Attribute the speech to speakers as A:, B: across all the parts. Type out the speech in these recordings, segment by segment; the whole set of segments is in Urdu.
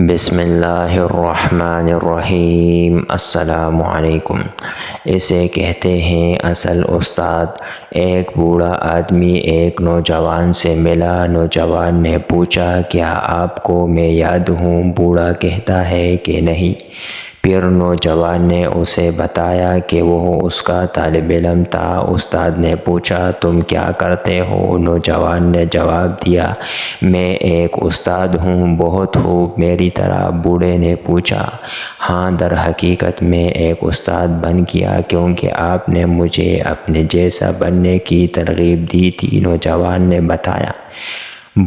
A: بسم اللہ الرحمن الرحیم۔ السلام علیکم۔ اسے کہتے ہیں اصل استاد۔ ایک بوڑھا آدمی ایک نوجوان سے ملا۔ نوجوان نے پوچھا، کیا آپ کو میں یاد ہوں؟ بوڑھا کہتا ہے کہ نہیں۔ پھر نوجوان نے اسے بتایا کہ وہ اس کا طالب علم تھا۔ استاد نے پوچھا، تم کیا کرتے ہو؟ نوجوان نے جواب دیا، میں ایک استاد ہوں۔ بہت خوب، میری طرح؟ بوڑھے نے پوچھا۔ ہاں، در حقیقت میں ایک استاد بن گیا کیونکہ آپ نے مجھے اپنے جیسا بننے کی ترغیب دی تھی، نوجوان نے بتایا۔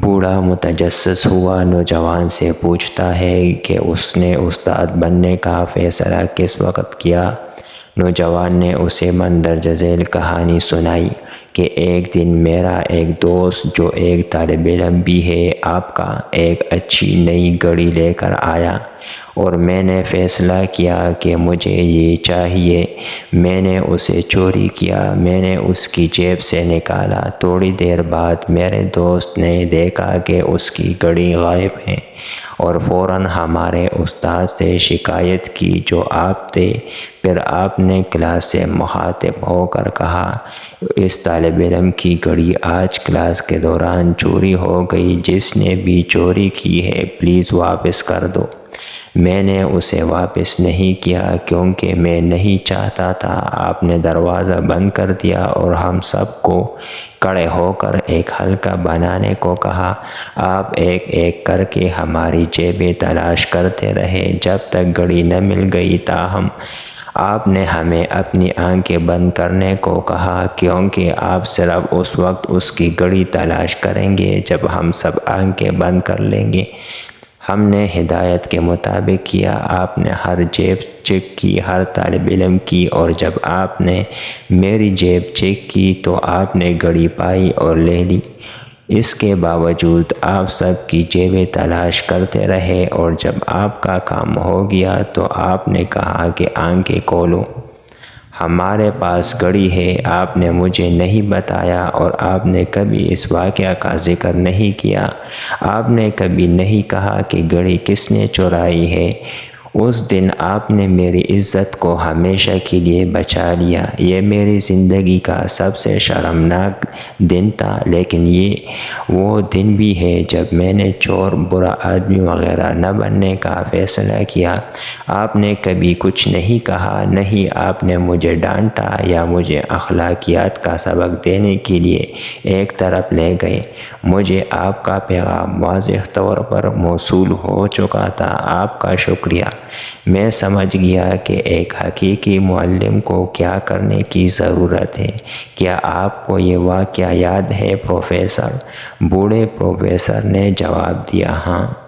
A: بوڑھا متجسس ہوا، نوجوان سے پوچھتا ہے کہ اس نے استاد بننے کا فیصلہ کس وقت کیا؟ نوجوان نے اسے مندرجہ ذیل کہانی سنائی کہ ایک دن میرا ایک دوست جو ایک طالب علم بھی ہے آپ کا، ایک اچھی نئی گھڑی لے کر آیا اور میں نے فیصلہ کیا کہ مجھے یہ چاہیے۔ میں نے اسے چوری کیا، میں نے اس کی جیب سے نکالا۔ تھوڑی دیر بعد میرے دوست نے دیکھا کہ اس کی گھڑی غائب ہے اور فوراً ہمارے استاد سے شکایت کی جو آپ تھے۔ پھر آپ نے کلاس سے مخاطب ہو کر کہا، اس طالب علم کی گھڑی آج کلاس کے دوران چوری ہو گئی، جس نے بھی چوری کی ہے پلیز واپس کر دو۔ میں نے اسے واپس نہیں کیا کیونکہ میں نہیں چاہتا تھا۔ آپ نے دروازہ بند کر دیا اور ہم سب کو کھڑے ہو کر ایک حلقہ بنانے کو کہا۔ آپ ایک ایک کر کے ہماری جیبیں تلاش کرتے رہے جب تک گھڑی نہ مل گئی، تاہم آپ نے ہمیں اپنی آنکھیں بند کرنے کو کہا کیونکہ آپ صرف اس وقت اس کی گھڑی تلاش کریں گے جب ہم سب آنکھیں بند کر لیں گے۔ ہم نے ہدایت کے مطابق کیا۔ آپ نے ہر جیب چیک کی، ہر طالب علم کی، اور جب آپ نے میری جیب چیک کی تو آپ نے گھڑی پائی اور لے لی۔ اس کے باوجود آپ سب کی جیبیں تلاش کرتے رہے اور جب آپ کا کام ہو گیا تو آپ نے کہا کہ آنکھیں کھولو، ہمارے پاس گھڑی ہے۔ آپ نے مجھے نہیں بتایا اور آپ نے کبھی اس واقعہ کا ذکر نہیں کیا۔ آپ نے کبھی نہیں کہا کہ گھڑی کس نے چرائی ہے۔ اس دن آپ نے میری عزت کو ہمیشہ کے لیے بچا لیا۔ یہ میری زندگی کا سب سے شرمناک دن تھا، لیکن یہ وہ دن بھی ہے جب میں نے چور، برا آدمی وغیرہ نہ بننے کا فیصلہ کیا۔ آپ نے کبھی کچھ نہیں کہا، نہیں آپ نے مجھے ڈانٹا یا مجھے اخلاقیات کا سبق دینے کے لیے ایک طرف لے گئے۔ مجھے آپ کا پیغام واضح طور پر موصول ہو چکا تھا۔ آپ کا شکریہ۔ میں سمجھ گیا کہ ایک حقیقی معلم کو کیا کرنے کی ضرورت ہے۔ کیا آپ کو یہ واقعہ یاد ہے پروفیسر؟ بوڑھے پروفیسر نے جواب دیا، ہاں۔